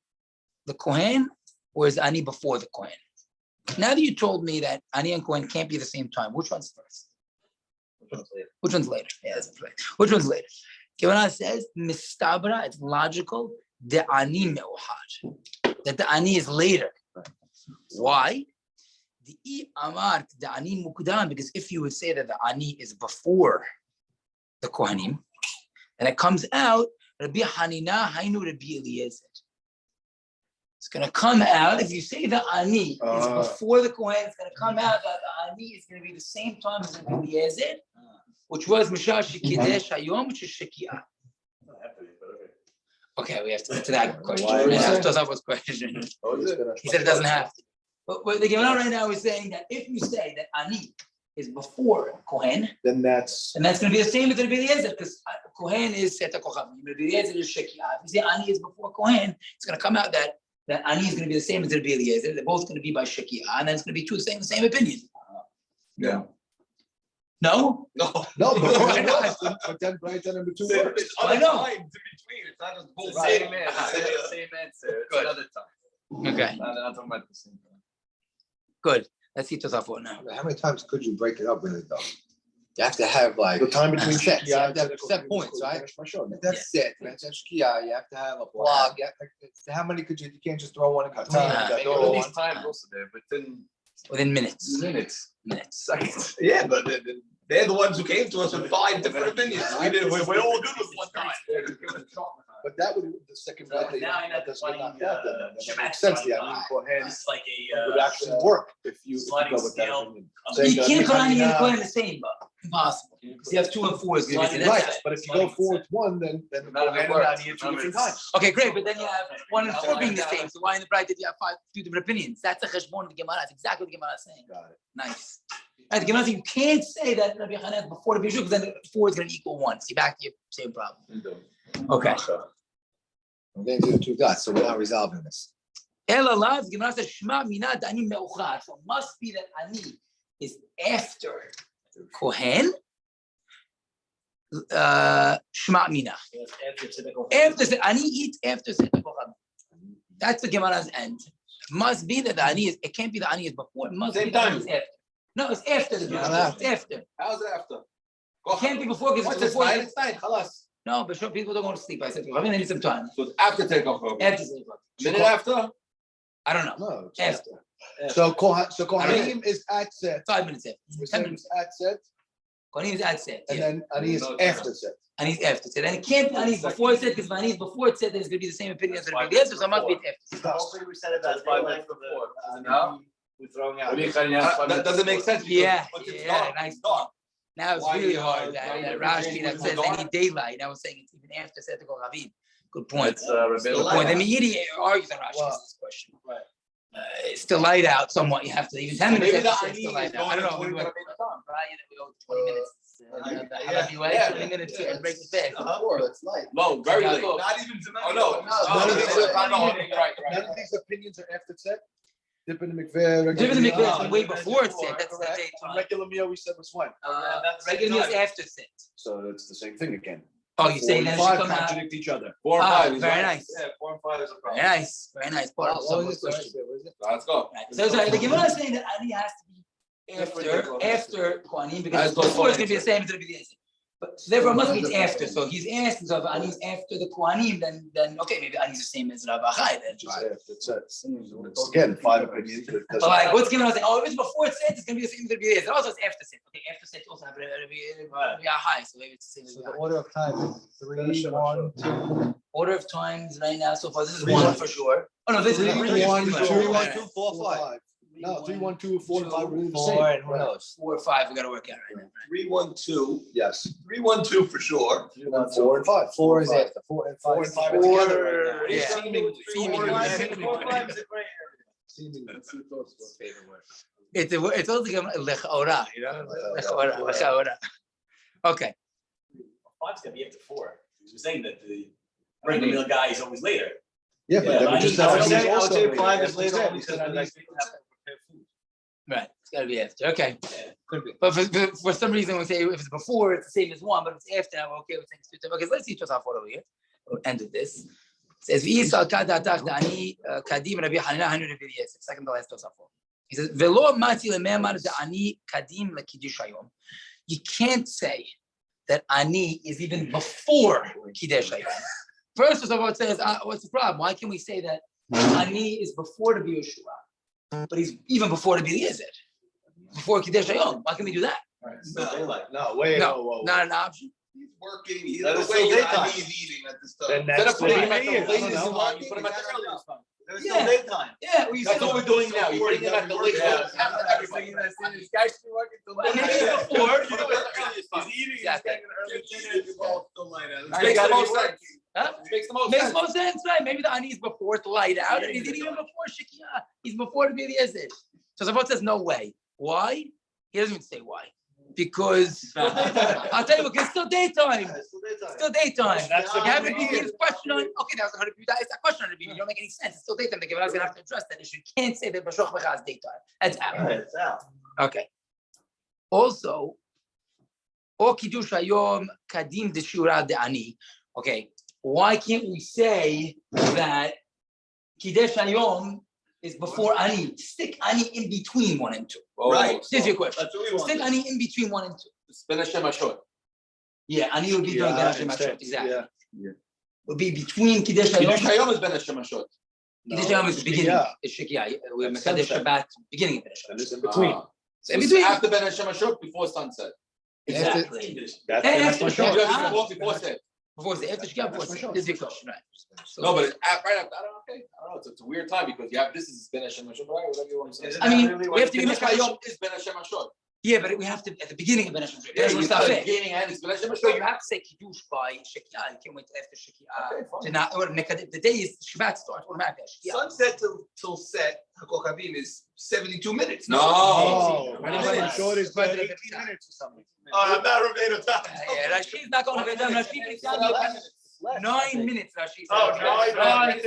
the Kohen or is Ani before the Kohen? Now that you told me that Ani and Kohen can't be the same time, which one's first? Which one's later? Yeah, that's right. Which one's later? Gemara says, Mistabra, it's logical, the Ani me'ohad, that the Ani is later. Why? The Amart, the Ani mukdam, because if you would say that the Ani is before the Kohanim, and it comes out, Rabbi Hanina, Hainu Rabbi Eliezer. It's going to come out, if you say the Ani is before the Kohen, it's going to come out that the Ani is going to be the same time as Rabbi Eliezer, which was Mishah Shekidesh Hayom, which is Shekiah. Okay, we have to get to that question. Question. He said it doesn't have to. But what the Gemara right now is saying that if you say that Ani is before Kohen, then that's going to be the same as Rabbi Eliezer, because Kohen is Seta Kochavim, Rabbi Eliezer is Shekiah. If you say Ani is before Kohen, it's going to come out that Ani is going to be the same as Rabbi Eliezer. They're both going to be by Shekiah, and then it's going to be two saying the same opinion. yeah. No? No, but then Brighton number 2 works. I know. In between. It's not just both Right. same answer. It's another time. Okay. Not talking about the same time. Good. Let's see Tosafot now. How many times could you break it up really though? You have to have like The time between sets. You have to have Shkia set points, right? and That's it. That's Shkia. You have to have a blog. How many could you? You can't just throw one in between. Yeah. You gotta throw These one. times also there, within Within minutes. minutes. Minutes. Yeah, but they're the ones who came to us with 5 different opinions. We're all good with one time. But that would the second So Brighton. now I know That's the not sliding, that. Then that Shemek makes sense. Yeah, I sliding mean, line. Kohen It's like would actually work if you sliding go with that scale. opinion. You can't put Ani and Hanina- Kohen the same, but impossible. Because you have 2 and 4 is going to be Right, that. but if you go forward with one, then None of it Kohen and works. Ani are 2 None of different it's- times. Okay, great, but then you have 1 and 4 being the same. So why in the Braita did you have 2 different opinions? That's a cheshbon of the Gemara. That's exactly what the Gemara is saying. Got it. Nice. Right, the Gemara is saying you can't say that Rabbi Hanan is before the Bishul because then 4 is going to equal 1. See, back to your same problem. Okay. I'm getting to the 2 dots, so we're not resolving this. Elalav, Gemara says, Shema mina da'ani me'uchar. So it must be that ani is after Kohen. Shema mina. After ani eats after Seder Kochavim. That's the Gemara's end. It must be that the ani is. It can't be the ani is before. It must Same be the ani time. is after. No, it's after the Gemara. It's after. How's it after? It can't be before because Once it's it's before. night, it's night. Halas. No, but sure, people don't go to sleep. I said, I mean, they need some time. So it's after takeoff. After Seder Kochavim. Minute after? I don't know. No. After. So Kohanim is at set. 5 minutes after. 10 minutes. At set, Kohanim is at set. and Yeah. then Ani is after set. And he's after set. And it can't be Ani's before it said, because if Ani's before it said, then it's going to be the same opinion as the Rabbi Eliezer, so it must be after. Hopefully we said it that 5 minutes before. No. We're throwing out. That doesn't make sense. because Yeah, once it's yeah, dark, nice. it's dark. Now it's Why really you, hard. why you Rashi that says they need daylight. I was saying it's even after Seder Kochavim. Good point. Good point. The Meiri argues on Rashi on this question. Right. It's still light out somewhat. You have to even 10 minutes Maybe after the it's still ani light is out. I don't know. going We to went be Brian, we go 20 minutes. The Yeah, Halabi way, yeah, 20 minutes yeah, to break the fast. It's light. No, very late. Not even Oh, no. None of these Right. None of these opinions are after set. Dip in the mikveh. Dip in the mikveh regular is way meal. before it's set. That's the Correct. daytime. Regular meal we said was when? Regular meal is after set. So it's the same thing again. Oh, you say that it should come out. contradict each other. 4 and 5 is Very right. nice. Yeah, 4 and 5 is a Very problem. nice. Very nice. Part of What some was it? question. Let's go. Right. So the Gemara is saying that Ani has to be after Kohanim because before it's going to be the same as the Rabbi. But therefore, it must be after. So he's asked, so if Ani's after the Kohanim, then okay, maybe Ani's the same as Rabbi Chai. Then It's again, 5 opinions. but like, what's Gemara saying? Oh, if it's before it's set, it's going to be the same as the Rabbi. It also it's after set. Okay, after set you also have Rabbi Chai, so maybe it's the same as So Rabbi the Chai. order of time is 3, 1, 2. Order of times right now so far. This is 1 for sure. Oh no, this is 3, 1, 2, 4, 2, 4, 5. No, 3, 1, 2, 4, 5. 4, and who knows? 4 or 5. We got to work out right now. 3, 1, 2. Yes. 3, 1, 2 for sure. 4 and 5. 4 is after. 4 and 5. 4 and 5 are together right now. Yeah. Seemingly. 4 and 5 is a gray area. It's also lechaora, you know, lechaora. Okay. 5's gonna be after 4. You're saying that the regular meal guy is always later. Yeah, but then we just I said would say Ani's also 5 later. is later That's only it. because I like people have to prepare food. Right. It's got to be after. Okay. Could be. But for some reason, we say if it's before, it's the same as 1, but if it's after, I'm okay with things. Okay, so let's see Tosafot over here. We'll end with this. It says, V'yisal kadatach da'ani kadim Rabbi Hanina hanu Rabbi Eliezer. Second to last Tosafot. He says, V'lo mati le'me'amar da'ani kadim l'kiddush hayom. You can't say that ani is even before kiddush hayom. First Tosafot says, what's the problem? Why can we say that ani is before the Yeshua, but he's even before the Eliezer? Before Kiddush Hayom. Why can we do that? No, wait, No, whoa. not an option. He's working. He's That is away. still daytime. He's eating at this Then time. that's Instead of putting him what at he the is. latest I don't know. one, you put him at the earliest one. There's Yeah. still daytime. Yeah, we That's what we're doing now. You're putting him at the latest one. Everybody. This guy should be working till Well, maybe midnight. before. Put him at the earliest one. He's eating. Exactly. He's taking an early dinner. You're both still light out. Makes the most sense. Huh? Makes the most Makes sense. most sense, right? Maybe the ani is before it's light out, and he's even before Shekiyah. He's before the Eliezer. So Tosafot says no way. Why? He doesn't even say why. Because I'll tell you what, it's still daytime. It's still daytime. It's still daytime. That's the You have to beginning. be his question on. Okay, that was 100. It's a question on the beginning. You don't make any sense. It's still daytime. The Gemara is gonna have to address that issue. You can't say that Bashoch Becha is daytime. That's out. Right, it's out. Okay. Also, O Kiddush Hayom Kadim Deshura De'ani. Okay. Why can't we say that Kiddush Hayom is before Ani? Stick Ani in between 1 and 2. Oh, Right. This is your question. That's what we want. Stick Ani in between 1 and 2. It's been a Shem HaShot. Yeah, Ani would be during Yeah, Kiddush instead, Hayom. Exactly. yeah. Would be between Kiddush Kiddush Hayom. Hayom has been a Shem HaShot. Kiddush Hayom is the beginning. Yeah. It's Shekiyah. We're That's Mekadesh sunset. Shabbat, beginning of Kiddush And Hayom. it's in between. So in It's between. after Ben Hashem HaShot, before sunset. Exactly. That's Hey, that's my after show. Shekiyah. Before set. Before the after Shekiyah, before the- this is your question, right? So- No, but it's right after. I don't know. Okay, I don't know. It's a weird time because you have this is Ben Hashem HaShot, right? Whatever you want to say. Is it I mean, really we have to give Kiddush it Hayom is Ben Hashem HaShot. Yeah, but we have to at the beginning of Ben Hashem. Yeah, That's you what's start not at the fair. beginning and it's Ben Hashem So you HaShot. have to say Kiddush by Shekiyah. You can't wait till after Shekiyah. Okay, fine. To not, or the day is Shabbat starts automatically. Shekiyah. Sunset till set. Hakochavim is 72 minutes. No. Oh, Right. right. Short is Right. 18 minutes or something. I'm not Rabbeinu Tam. Yeah, Rashi's not going to get done. Rashi is down to 9 minutes. Rashi. Oh, said. 9 minutes.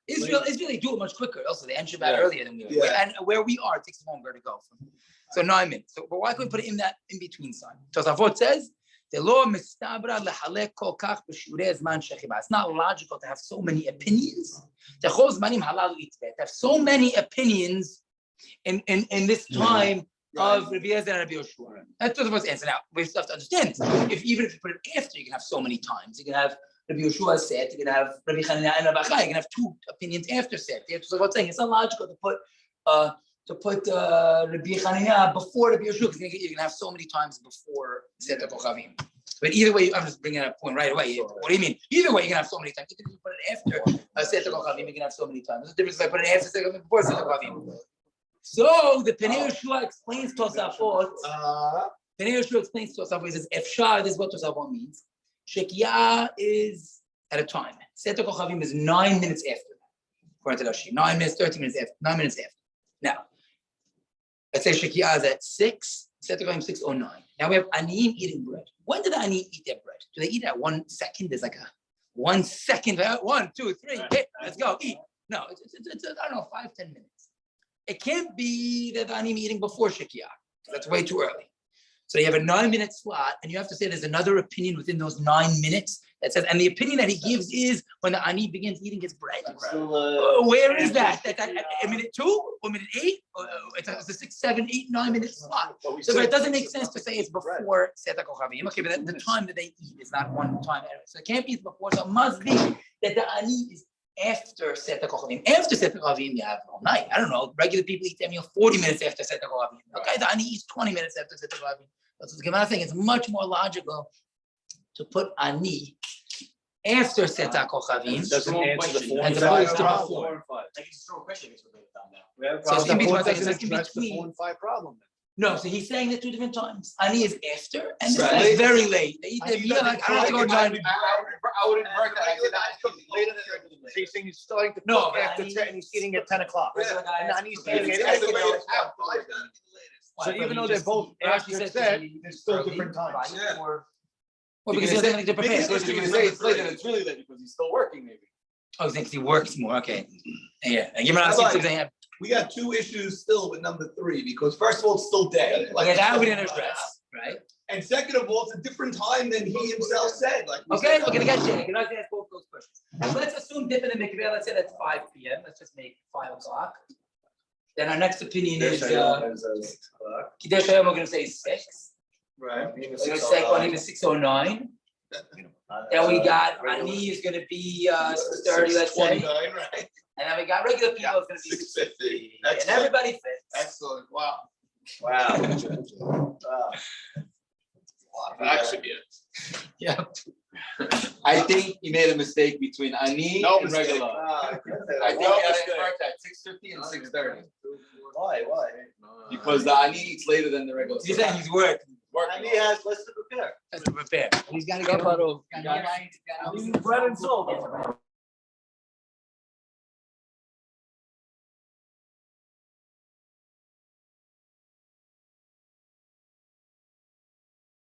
Israel they do it much quicker. Also, they end Shabbat earlier than we are. Yeah. And where we are, it takes longer to go. So 9 minutes. So, but why couldn't we put it in that in between sign? Tosafot says the law mistabra lehalek kol kach b'shurei zman shechiba. It's not logical to have so many opinions. To have so many opinions in this time of Rabbi Yezer and Rabbi Yoshua. That's Tosafot's answer. Now we still have to understand this. If you put it after, you can have so many times. You can have Rabbi Yoshua said, you can have Rabbi Chanina and Rabbi Chai. You can have two opinions after said. So what's saying it's not logical to put Rabbi Chanina before Rabbi Yoshua because you can have so many times before Seder Kochavim. But either way, I'm just bringing that point right away. What do you mean? Either way, you can have so many times. Even if you put it after Seder Kochavim, you can have so many times. There's a difference if I put it after Seder Kochavim before Seder Kochavim. So the Pnei Yoshua explains Tosafot. Pnei Yoshua explains Tosafot. He says, Efshar, this is what Tosafot means. Shekiah is at a time. Seder Kochavim is 9 minutes after that. According to Rashi, 9 minutes, 13 minutes after. 9 minutes after. Now, let's say Shekiah is at 6. Seder Kochavim 6:09. Now we have Aniyim eating bread. When do the Aniyim eat their bread? Do they eat at 1 second? There's like a 1 second. 1, 2, 3. Hey, let's go eat. No, it's I don't know 5-10 minutes. It can't be that the Aniyim eating before Shekiah. That's way too early. So you have a 9-minute slot, and you have to say there's another opinion within those 9 minutes that says, and the opinion that he gives is when the ani begins eating his bread. Where is that? That a minute 2 or minute 8? It's a 6, 7, 8, 9 minute slot. So it doesn't make sense to say it's before Seder Kochavim. Okay, but the time that they eat is not one time. So it can't be before. So it must be that the ani is after Seder Kochavim. After Seder Kochavim, you have all night. I don't know. Regular people eat their meal 40 minutes after Seder Kochavim. Okay, the ani eats 20 minutes after Seder Kochavim. That's what the Gemara saying. It's much more logical to put ani after Seder Kochavim as opposed to before. Like it's a strong question. So it's in between. It's in That's the between. 4 and 5 problem. No, so he's saying that 2 different times. Ani is after, and this one is very late. They eat their meal like I don't know. I would invert that. I said that's cooking later than regular. So you're saying he's starting to No, cook but after Ani- 10 and he's eating at 10 o'clock. And he's eating It's at the 8 way o'clock. it's out. So even though they're both after said set, to be there's still early, different times. right? Yeah. Well, because he has something to prepare. Because you're gonna say it's late and it's really late because he's still working maybe. Oh, he thinks he works more. Okay. Yeah. Give me something. We got 2 issues still with number 3 because first of all, it's still day. Okay, that we didn't address, right? And second of all, it's a different time than he himself said. Like we Okay, said. we're gonna get you. You're not gonna ask both those questions. So let's assume dipping in the mikveh. Let's say that's 5 p.m. Let's just make 5 o'clock. Then our next opinion is Kiddush Hayom. We're gonna say 6. Right. We're gonna say Kohanim is 6:09. Then we got Ani is gonna be 6:30. Let's say. 29, right? And then we got regular people is gonna be 6:50. and everybody fits. Excellent. Wow. Wow. That should be it. Yeah. I think he made a mistake between ani No and mistake. regular. I think he had to invert that 6:50 and 6:30 Why? because the ani eats later than the regular. He's saying he's working. Working. has less to prepare. That's to prepare. He's got to get out of Bread bread and salt.